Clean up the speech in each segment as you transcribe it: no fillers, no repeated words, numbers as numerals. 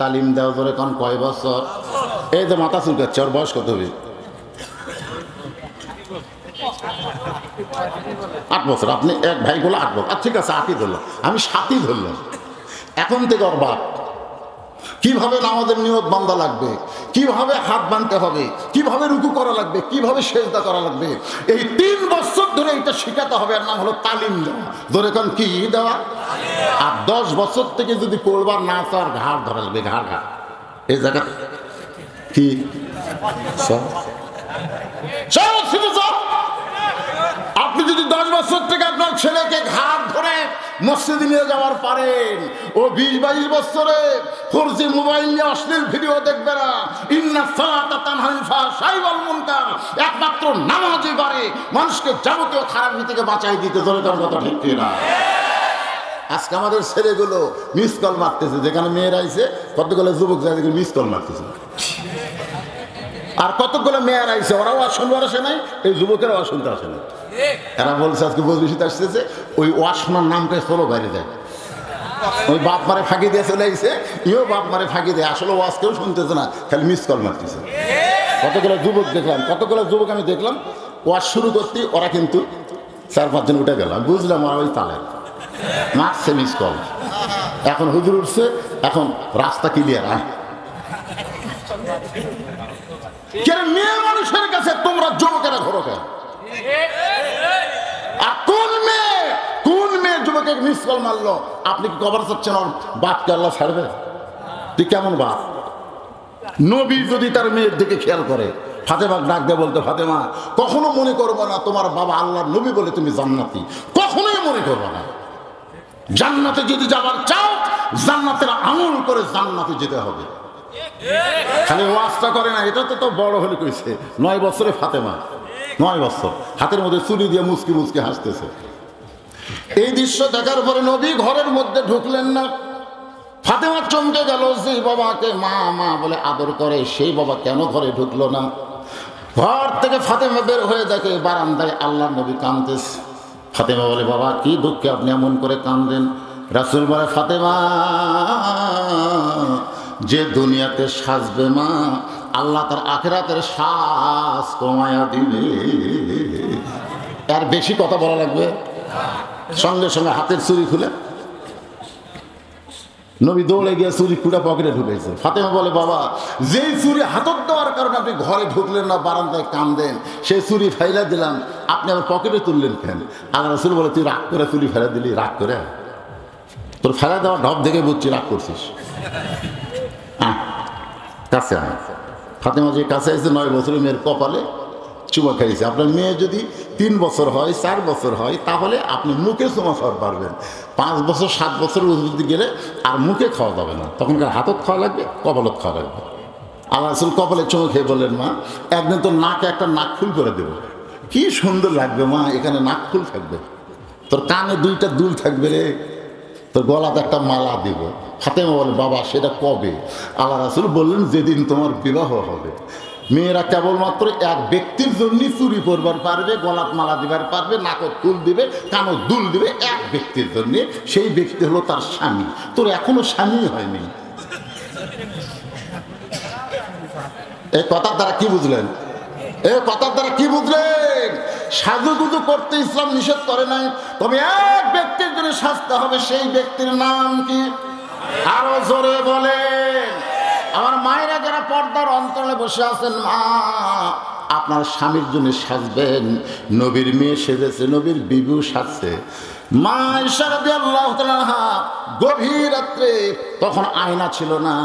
তালিম দেওয়া ধরে কোন কয় বছর? এই যে মাথা চুলকাচ্ছে, ওর বয়স কত হবে? 8 বছর। আপনি এক ভাই বলে 8 বছর, ঠিক আছে 8ই ধরলাম, আমি 7ই ধরলাম। এখন থেকে ওর বাপ কিভাবে নামাজের নিয়ত বান্ধা লাগবে, কিভাবে হাত বাঁধতে হবে, কিভাবে রুকু করা লাগবে, কিভাবে সেজদা করা লাগবে, এই 3 বছর ধরে এটা শেখাতে হবে। এর নাম হলো তালিম দেওয়া। ধরে কোন কি দেওয়া? আর 10 বছর থেকে যদি পড়বার না চার ঘাড় ধরা লাগবে, ঘাড় ঘাড় এই জায়গা কি আপনি যদি 10 বছর থেকে আপনার ছেলেকে ঘাড় ধরে মসজিদে নিয়ে যাওয়ার পারেন, ও 20-22 বছরে ফোরজি মোবাইল নিয়ে অশ্লীল ভিডিও দেখবে না। ইন্না সালাতা তানহা আনিল ফাহশাই ওয়াল মুনকার, একমাত্র নামাজই পারে মানুষকে যাবতীয় খারাপ থেকে বাঁচাই দিতে। ধরে তার কথা ঠিক কিনা? আজকে আমাদের ছেলেগুলো মিস কল মারতেছে, যেখানে মেয়েরা আইছে কতগুলো যুবক যাদেরকে মিস কল মারতেছে, আর কতগুলো মেয়েরা আইছে ওরাও আর শুনবার আসে নাই, এই যুবকেরা ওয়াজ শুনতে আসে নাই। এরা বলছে আজকে বসবিশিতে আসতেছে, ওই ওয়াজ শোনার নামটা চলো বাইরে যায়। ওই বাপ মারে ফাঁকি দিয়ে চলে আইছে, ইও বাপ মারে ফাঁকি দিয়ে, আসলে ওয়াজ কেউ শুনতেছে না, খালি মিস কল মারতেছে। কতগুলো যুবক দেখলাম, কতগুলো যুবক আমি দেখলাম ওয়াজ শুরু করতে ওরা কিন্তু 4-5 জন উঠে গেল, বুঝলাম ওরা ওই তালে মারছে মিস কল। এখন হুজুর উঠছে, এখন রাস্তা ক্লিয়ার। মেয়ে মানুষের কাছে তোমরা যুবকেরা ঘোরো কেন? আর কোন মেয়ে যুবকের মিস কল মারলো? আপনি কি কবর চাচ্ছেন ওর বাপকে আল্লাহ ছাড়বে? তুই কেমন বাপ? নবী যদি তার মেয়ের দিকে খেয়াল করে, ফাতেমা ডাক দিয়ে বলতো, ফাতেমা কখনো মনে করবো না তোমার বাবা আল্লাহর নবী বলে তুমি জান্নাতি, কখনোই মনে করবো না। জান্নাতে যদি যাবার চাও, জান্নাতের আমল করে জান্নাতে যেতে হবে। খালি ওয়াজটা করে না, এটা তো বড় হলে কইছে। 9 বছরে ফাতেমা, 9 বছর, হাতের মধ্যে চুরি দিয়ে মুচকি মুচকি হাসতেছে। এই দৃশ্য দেখার পরে নবী ঘরের মধ্যে ঢুকলেন না। ফাতেমা চমকে গেল, যে বাবাকে মা মা বলে আদর করে সেই বাবা কেন ঘরে ঢুকলো না? ঘর থেকে ফাতেমা বের হয়ে দেখে বারান্দায় আল্লাহর নবী কাঁদতেছে। ফাতেমা বলে, বাবা কি দুঃখে আপনি এমন করে কাঁদেন? রাসূল বলে, ফাতেমা যে দুনিয়াতে সাজবে মা, আল্লাহ তার আখিরাতের সাজ কমায়া দিবে। আর বেশি কথা বলা লাগবে? সঙ্গে সঙ্গে হাতের চুরি খুলে নবী দৌড়ে গিয়ে চুরি খুঁড়া পকেটে ঢুকেছে। ফাতেমা বলে, বাবা যেই চুরি হাতত দেওয়ার কারণে আপনি ঘরে ঢুকলেন না, বারান্দায় কাঁদেন, সেই চুরি ফাইলা দিলাম, আপনি আমার পকেটে তুললেন কেন? আল্লাহ রাসূল বলে, তুই রাগ করে চুরি ফেলা দিলি? রাগ করে? তোর ফেলা দেওয়া ঢপ দেখে বুঝছি রাগ করছিস। কাছে আয়। ফাতেমা যে কাছে আসছে, 9 বছরের মেয়ের কপালে চুমা খাইছে। আপনার মেয়ে যদি 3 বছর হয়, 4 বছর হয়, তাহলে আপনি মুখে চুমা খাওয়ার পারবেন। 5 বছর 7 বছর যদি গেলে আর মুখে খাওয়া যাবে না, তখনকার হাতত খাওয়া লাগবে, কপালত খাওয়া লাগবে। আল্লাহ রাসূল কপালে চুমা খেয়ে বললেন, মা একদিন তোর নাকে একটা নাক ফুল করে দেবো। কি সুন্দর লাগবে মা, এখানে নাক ফুল থাকবে, তোর কানে 2টা দুল থাকবে রে, তোর গলাতে একটা মালা দিব। ফাতেমা বলে, বাবা সেটা কবে? আল্লাহ রাসূল বললেন, যেদিন তোমার বিবাহ হবে। মেয়েরা কেবলমাত্র এক ব্যক্তির জন্য চুরি করবার পারবে, গলাত মালা দিবার পারবে, নাকত ফুল দিবে, কানত দুল দিবে, এক ব্যক্তির জন্য। সেই ব্যক্তি হলো তার স্বামী। তোর এখনো স্বামী হয়নি। এই কথার দ্বারা কি বুঝলেন? এই কথার দ্বারা কি বুঝলেন? সাজুগুজু করতে ইসলাম নিষেধ করে নাই, তবে এক ব্যক্তির জন্য সাজতে হবে। সেই ব্যক্তির নাম কি? আরো জোরে বলেন। আমার মায়েরা যারা পর্দার অন্তরে বসে আছেন, মা আপনার স্বামীর জন্য সাজবেন। নবীর মেয়ে সেজেছে, নবীর বিবিও সাজছে। মা আয়েশা রাদিয়াল্লাহু তাআলা আনহা গভীর রাত্রে, তখন আয়না ছিল না,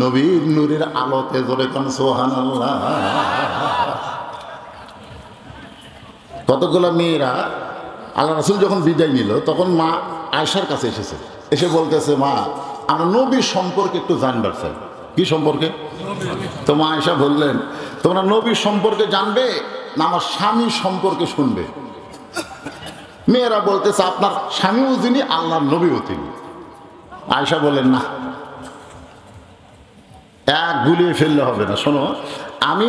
নবীর নূরের আলোতে জোরে কোন সুবহানাল্লাহ। কতগুলো মেয়েরা আল্লাহ রাসূল যখন বিদায় নিল, তখন মা আয়েশার কাছে এসেছে, এসে বলতেছে, মা আমরা নবীর সম্পর্কে একটু জানবার চাই। কি সম্পর্কে? তো মা আয়েশা বললেন, তোমরা নবীর সম্পর্কে জানবে না আমার স্বামী সম্পর্কে শুনবে? মেয়েরা বলতেছে, আপনার স্বামীও যিনি, আল্লাহর নবীও তিনি। আয়েশা বললেন, না, এক গুলিয়ে ফেললে হবে না। শোনো, আমি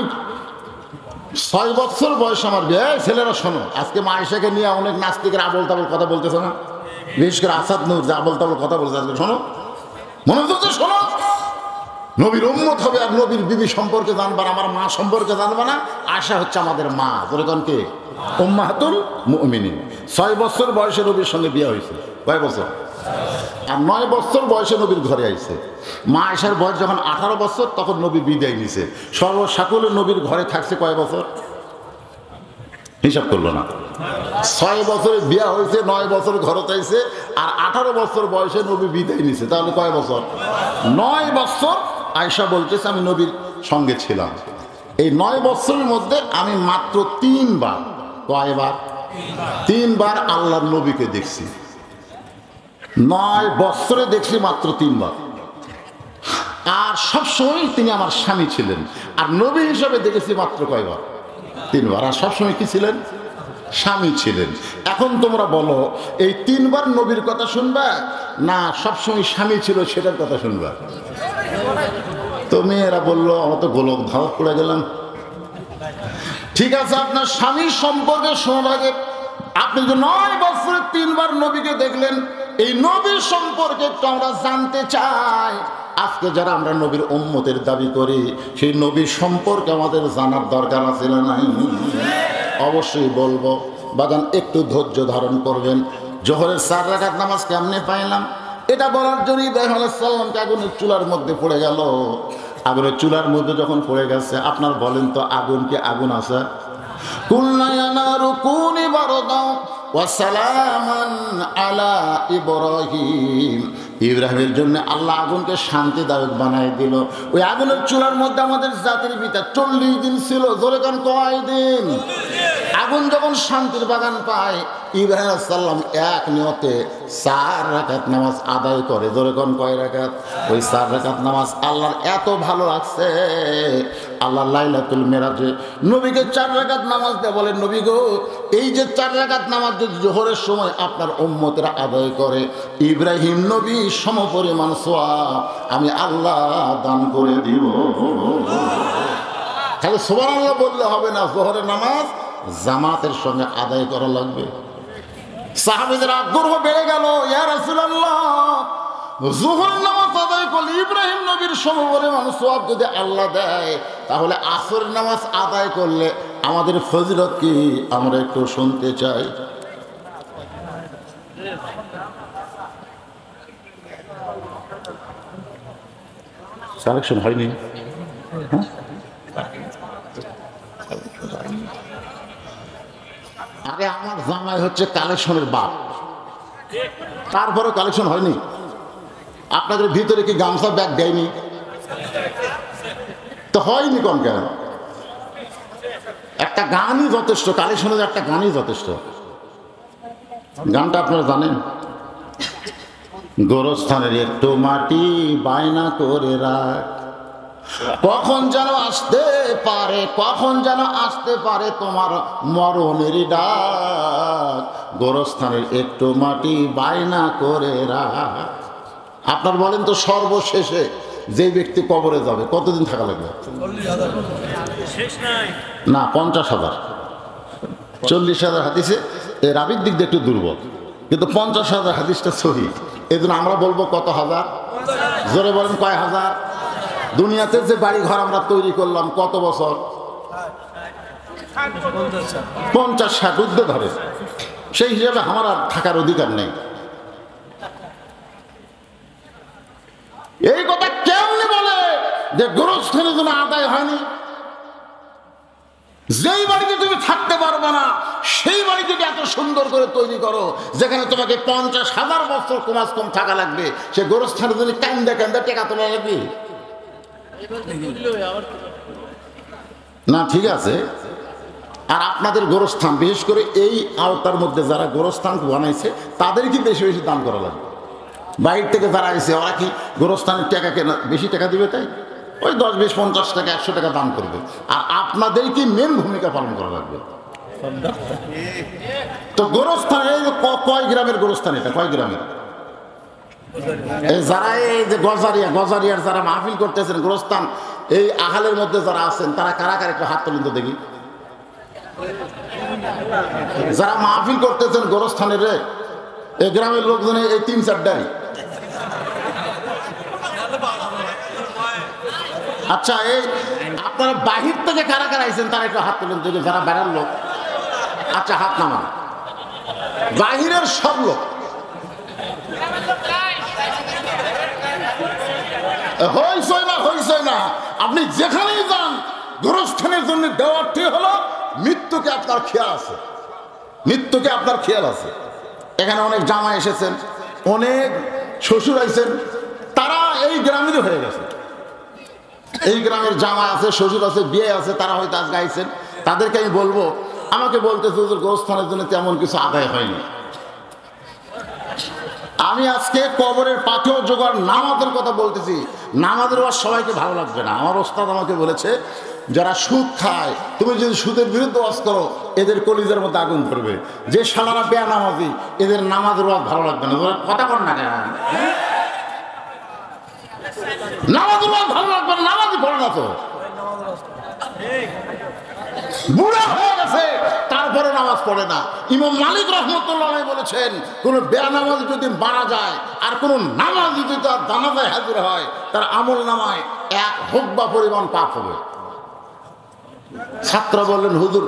6 বছর বয়স আমার বিয়ে। ছেলেরা শোনো, আজকে মা আয়েশাকে নিয়ে অনেক নাস্তিকের আবল তাবল কথা বলতেছে না, বিশেষ করে আসাদ নূর যে আবল তাবল কথা বলছে, আজকে শোনো, মনোযোগ দিয়ে শোনো। নবীর উম্মত হবে আর নবীর বিবি সম্পর্কে জানবা না, আমার মা সম্পর্কে জানবা না। আয়েশা হচ্ছে আমাদের মা, বলেন কে? উম্মাহাতুল মুমিনিন। 6 বছর বয়সে নবীর সঙ্গে বিয়ে হয়েছে। কয় বছর? আর 9 বছর বয়সে নবীর ঘরে আইছে। মা আয়েশার বয়স যখন 18 বছর তখন নবী বিদায় নিছে। সর্বসাকুল্যে নবীর ঘরে থাকছে কয় বছর? হিসাব করলো না। 6 বছরে বিয়ে হয়েছে, 9 বছর ঘরে চাইছে, আর 18 বছর বয়সে নবী বিদায় নিছে। তাহলে কয় বছর? 9 বছর। আয়েশা বলতেছে আমি নবীর সঙ্গে ছিলাম। এই 9 বছরের মধ্যে আমি মাত্র 3 বার, কয়বার? 3 বার আল্লাহর নবীকে দেখছি। 9 বছরে দেখছি মাত্র 3 বার। আর সবসময় তিনি আমার স্বামী ছিলেন। আর নবী হিসাবে দেখেছি মাত্র কয়বার? 3 বার। আর সবসময় কি ছিলেন? স্বামী ছিলেন। এখন তোমরা বলো, এই 3 বার নবীর কথা শুনবা না সবসময় স্বামী ছিল সেটার কথা শুনবা? তো মেয়েরা বললো আমার তো গোলক ধাওয়াত পড়ে গেলাম। ঠিক আছে, আপনার স্বামীর সম্পর্কে শোনার আগে আপনি যে 9 বছরে 3 বার নবীকে দেখলেন, এই নবীর সম্পর্কে একটু আমরা জানতে চাই। আজকে যারা আমরা নবীর উম্মতের দাবি করি, সেই নবীর সম্পর্কে আমাদের জানার দরকার আছে না নাই? অবশ্যই বলবো। বাগান একটু ধৈর্য ধারণ করবেন। জোহরের 4 রাকাত নামাজ কেমনে পাইলাম এটা বলার জন্য ইব্রাহিম আলাইহিস সালামকে আগুনের চুলার মধ্যে পড়ে গেল। আগুনের চুলার মধ্যে যখন পড়ে গেছে, আপনার বলেন তো আগুন কি আগুন আছে? কুল্লা ইয়া নারু কুনি বারদাও ওয়া সালামান আলা ইব্রাহিম। ইব্রাহিমের জন্য আল্লাহ আগুনকে শান্তিদায়ক বানাই দিল। ওই আগুনের চুলার মধ্যে আমাদের জাতির পিতা 40 দিন ছিল। জোরে কান কয় দিন? আগুন যখন শান্তির বাগান পায়, ইব্রাহিম আলাইহিস সালাম এক নিয়তে 4 রাকাত নামাজ আদায় করে। জোরে কান কয় রাকাত? ওই 4 রাকাত নামাজ আল্লাহর এত ভালো লাগছে, আল্লাহ লাইলাতুল মেরাজে নবীকে 4 রাকাত নামাজ দিয়ে বলেন, নবী গো, এই যে 4 রাকাত নামাজ যদি জোহরের সময় আপনার উম্মতেরা আদায় করে, ইব্রাহিম নবী সমপরিমাণ সওয়াব আমি আল্লাহ দান করে দিব। খালি সুবহানাল্লাহ বললে হবে না, জোহরের নামাজ জামাতের সঙ্গে আদায় করা লাগবে। সাহাবীদের আগ্রহ বেড়ে গেল, ইয়া রাসূলুল্লাহ, জোহরের নামাজ আদায় করলে ইব্রাহিম নবীর সমপরিমাণ সওয়াব যদি আল্লাহ দেয়, তাহলে আসরের নামাজ আদায় করলে আমাদের ফজিলত কি? আমরা একটু শুনতে চাই। কালেকশন হয়নি? আরে আমার জামাই হচ্ছে কালেকশনের বাপ, তারপরে কালেকশন হয়নি? আপনাদের ভিতরে কি গামছা ব্যাগ দেয়নি? তো হয়নি কোন কেন? একটা গানই যথেষ্ট, কালেকশনের একটা গানই যথেষ্ট। গানটা আপনারা জানেন? গোরস্থানের একটু মাটি বায়না করে রাখ, কখন যেন আসতে পারে, কখন যেন আসতে পারে তোমার মরণের ডাক। গোরস্থানের একটু মাটি বায়না করে রাখ। আপনার বলেন তো, সর্বশেষে যে ব্যক্তি কবরে যাবে কতদিন থাকা লাগবে? না, 50,000। 40,000 হাদিসে এর আবির দিক দিয়ে একটু দুর্বল, কিন্তু 50,000 হাদিসটা সহি। এই জন্য আমরা বলবো কত হাজার? জোরে বলেন কয় হাজার? দুনিয়াতে যে বাড়ি ঘর আমরা তৈরি করলাম কত বছর? 50-60 ঊর্ধ্বে ধরে। সেই হিসাবে আমার আর থাকার অধিকার নেই। এই কথা কেমনে বলে যে গোরস্থানের জন্য আদায় হয়নি? যেই বাড়িতে তুমি থাকতে পারবে না, সেই বাড়ি যদি এত সুন্দর করে তৈরি করো, যেখানে তোমাকে 50,000 বছর কমাস কম থাকা লাগবে, সে গোরস্থানের জন্য কান্দে কান্দে টেকা তোলা লাগবে না? ঠিক আছে। আর আপনাদের গোরস্থান, বিশেষ করে এই আওতার মধ্যে যারা গোরস্থান বানাইছে, তাদেরকে বেশি বেশি দান করা লাগবে। বাইরে থেকে যারা আইছে, ওরা কি গোরস্থানের টাকা কেনা বেশি টাকা দিবে? তাই ওই 10, 20, 50 টাকা, 100 টাকা দান করবে। আর আপনাদেরকে মেন ভূমিকা পালন করা লাগবে। তো গোরস্থান কয় গ্রামের গোরস্থান? এটা কয় গ্রামের? এই যারা এই যে গজারিয়ার যারা মাহফিল করতেছেন গোরস্থান, এই আহালের মধ্যে যারা আছেন, তারা কারা কারা একটু হাত তুলেন তো দেখি। যারা মাহফিল করতেছেন গোরস্থানের, এই গ্রামের লোকজন এই 3-4টাই। আচ্ছা, এই আপনারা বাহির থেকে কারা কারা আইছেন তারা একটু হাত তুলেন, যদি যারা বেড়ার লোক। আচ্ছা, হাত নামান। বাহিরের সব লোক হইছে না। আপনি যেখানেই যান, গোরস্থানের জন্য দেওয়ারটি হলো মৃত্যুকে আপনার খেয়াল আছে, মৃত্যুকে আপনার খেয়াল আছে। এখানে অনেক জামাই এসেছেন, অনেক শ্বশুর আইছেন, তারা এই গ্রামেরই হয়ে গেছে। এই গ্রামের জামাই আছে, শ্বশুর আছে, বিয়ে আছে, তারা হয়তো আজ গাইছেন। তাদেরকে আমি বলবো, আমাকে বলতেছে হুজুর গোরস্থানের জন্য তেমন কিছু আদায় হয়নি। আমি আজকে কবরের পাথর জোগাড় নামাজের কথা বলতেছি। নামাজের ওয়াজ সবাইকে ভালো লাগবে না। আমার ওস্তাদ আমাকে বলেছে, যারা সুদ খায়, তুমি যদি সুদের বিরুদ্ধে ওয়াজ করো, এদের কলিজার মধ্যে আগুন করবে। যে শালারা বেয়া নামাজি, এদের নামাজের ওয়াজ ভালো লাগবে না। কথা কর না কেন? নামাজের ওয়াজ ভালো লাগবে না, নামাজই পড়ে না তো। বুড়া হয়ে গেছে, তারপরে নামাজ পড়ে না। ইমাম মালিক রহমতুল্লাহ বলেছেন, কোন বেয়া নামাজ যদি মারা যায় আর কোন নামাজ যদি তার জানাজায় হাজির হয়, তার আমল নামায় 1 হুকবা পরিমাণ পাপ হবে। ছাত্র বললেন, হুজুর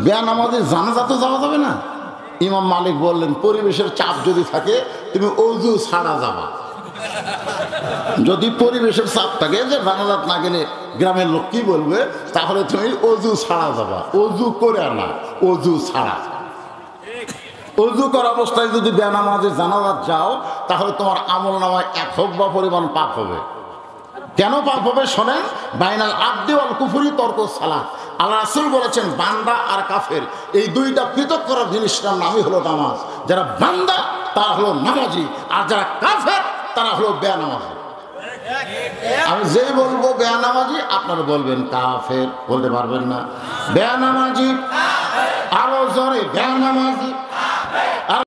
বেয়া নামাজে জানাজা তো যাওয়া যাবে না। ইমাম মালিক বললেন, পরিবেশের চাপ যদি থাকে তুমি অজু ছাড়া যাবা। যদি পরিবেশের চাপ থাকে যে জানাজাত না গেলে গ্রামের লোক কি বলবে, তাহলে তুমি অজু ছাড়া যাবা। অজু করে না, অজু ছাড়া। অজু করা অবস্থায় যদি বেনামাজে জানাজাত যাও, তাহলে তোমার আমল নামায় 1 হুকবা পরিমাণ পাপ হবে। কেন পাপ হবে শোনেন। বাইনাল আবদি ওয়াল কুফরি তরকুস সালাত। আল্লাহ রাসূল বলেছেন, বান্দা আর কাফের এই দুইটা পৃথক করার জিনিসটার নামই হলো নামাজ। যারা বান্দা তারা হলো নামাজি, আর যারা কাফের তারা হলো বেনামাজি। আমি যেই বলবো বেনামাজি, আপনারা বলবেন কাফের, বলতে পারবেন না। বেনামাজি আরো জোরে বেনামাজি।